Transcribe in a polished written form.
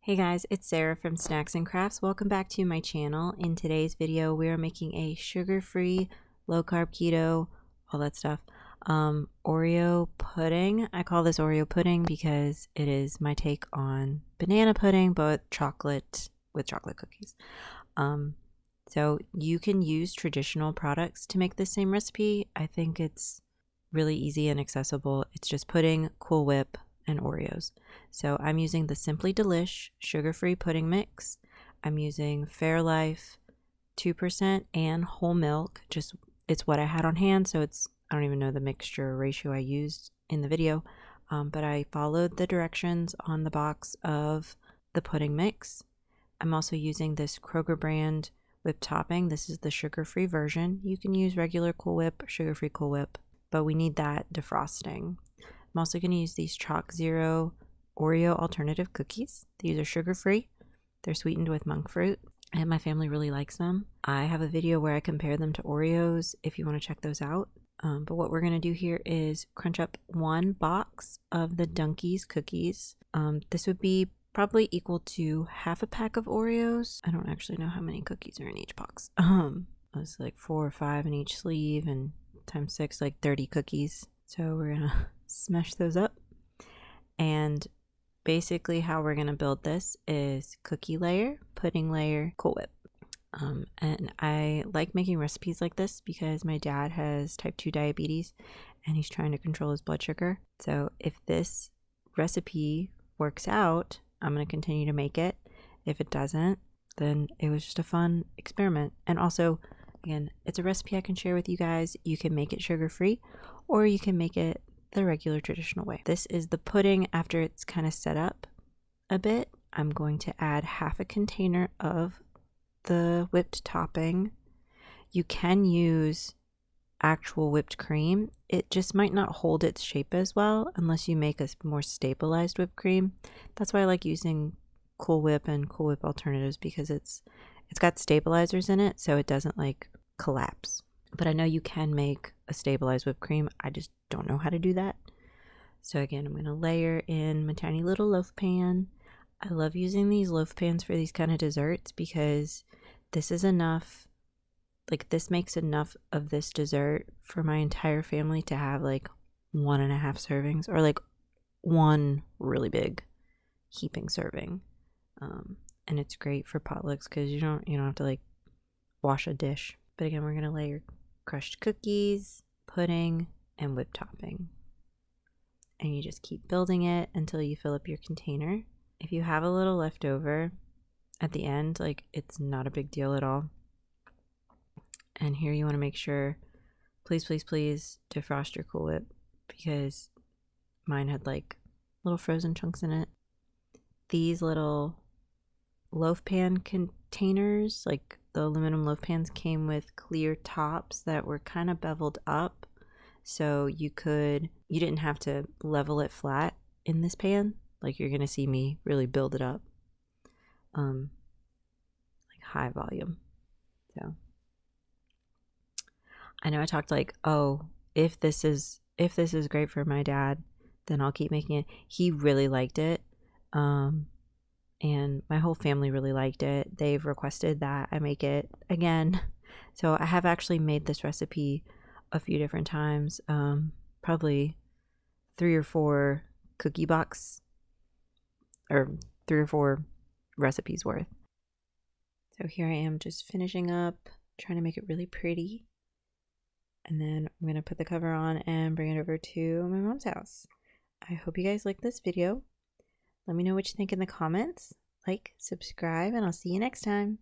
Hey guys, it's Sarah from Snacks and Crafts. Welcome back to my channel. In today's video, we are making a sugar-free, low-carb, keto, all that stuff, Oreo pudding. I call this Oreo pudding because it is my take on banana pudding, but with chocolate cookies. So you can use traditional products to make the same recipe. I think it's really easy and accessible. It's just pudding, Cool Whip, and Oreos. So I'm using the Simply Delish sugar-free pudding mix. I'm using Fairlife 2% and whole milk. Just it's what I had on hand, so I don't even know the mixture ratio I used in the video, but I followed the directions on the box of the pudding mix. I'm also using this Kroger brand whipped topping. This is the sugar-free version. You can use regular Cool Whip or sugar-free Cool Whip, but we need that defrosting. I'm also going to use these Choc Zero Oreo alternative cookies. These are sugar-free. They're sweetened with monk fruit, and my family really likes them. I have a video where I compare them to Oreos if you want to check those out. But what we're going to do here is crunch up one box of the Dunkies cookies. This would be probably equal to half a pack of Oreos. I don't actually know how many cookies are in each box. It's like 4 or 5 in each sleeve, and times 6, like 30 cookies. So we're going to smash those up. And basically how we're going to build this is cookie layer, pudding layer, Cool Whip. And I like making recipes like this because my dad has type 2 diabetes and he's trying to control his blood sugar. So if this recipe works out, I'm going to continue to make it. If it doesn't, then it was just a fun experiment. And also, again, it's a recipe I can share with you guys. You can make it sugar-free or you can make it the regular traditional way. This is the pudding after it's kind of set up a bit. I'm going to add half a container of the whipped topping. You can use actual whipped cream. It just might not hold its shape as well unless you make a more stabilized whipped cream. That's why I like using Cool Whip and Cool Whip alternatives, because it's got stabilizers in it so it doesn't like collapse. But I know you can make a stabilized whipped cream. I just don't know how to do that. So again, I'm going to layer in my tiny little loaf pan. I love using these loaf pans for these kind of desserts because this is enough. Like, this makes enough of this dessert for my entire family to have like 1.5 servings, or like one really big heaping serving. And it's great for potlucks because you don't have to like wash a dish. But again, we're going to layer crushed cookies, pudding, and whipped topping. And you just keep building it until you fill up your container. If you have a little left over at the end, like, it's not a big deal at all. And here you want to make sure, please, please, please defrost your Cool Whip because mine had like little frozen chunks in it. These little loaf pan containers, like the aluminum loaf pans, came with clear tops that were kind of beveled up, so you didn't have to level it flat in this pan. Like, you're gonna see me really build it up, like high volume. So I know I talked like, oh, if this is great for my dad, then I'll keep making it. He really liked it. And my whole family really liked it. They've requested that I make it again. So I have actually made this recipe a few different times, probably 3 or 4 cookie box, or 3 or 4 recipes worth. So here I am just finishing up, trying to make it really pretty. And then I'm going to put the cover on and bring it over to my mom's house. I hope you guys like this video. Let me know what you think in the comments. Like, subscribe, and I'll see you next time.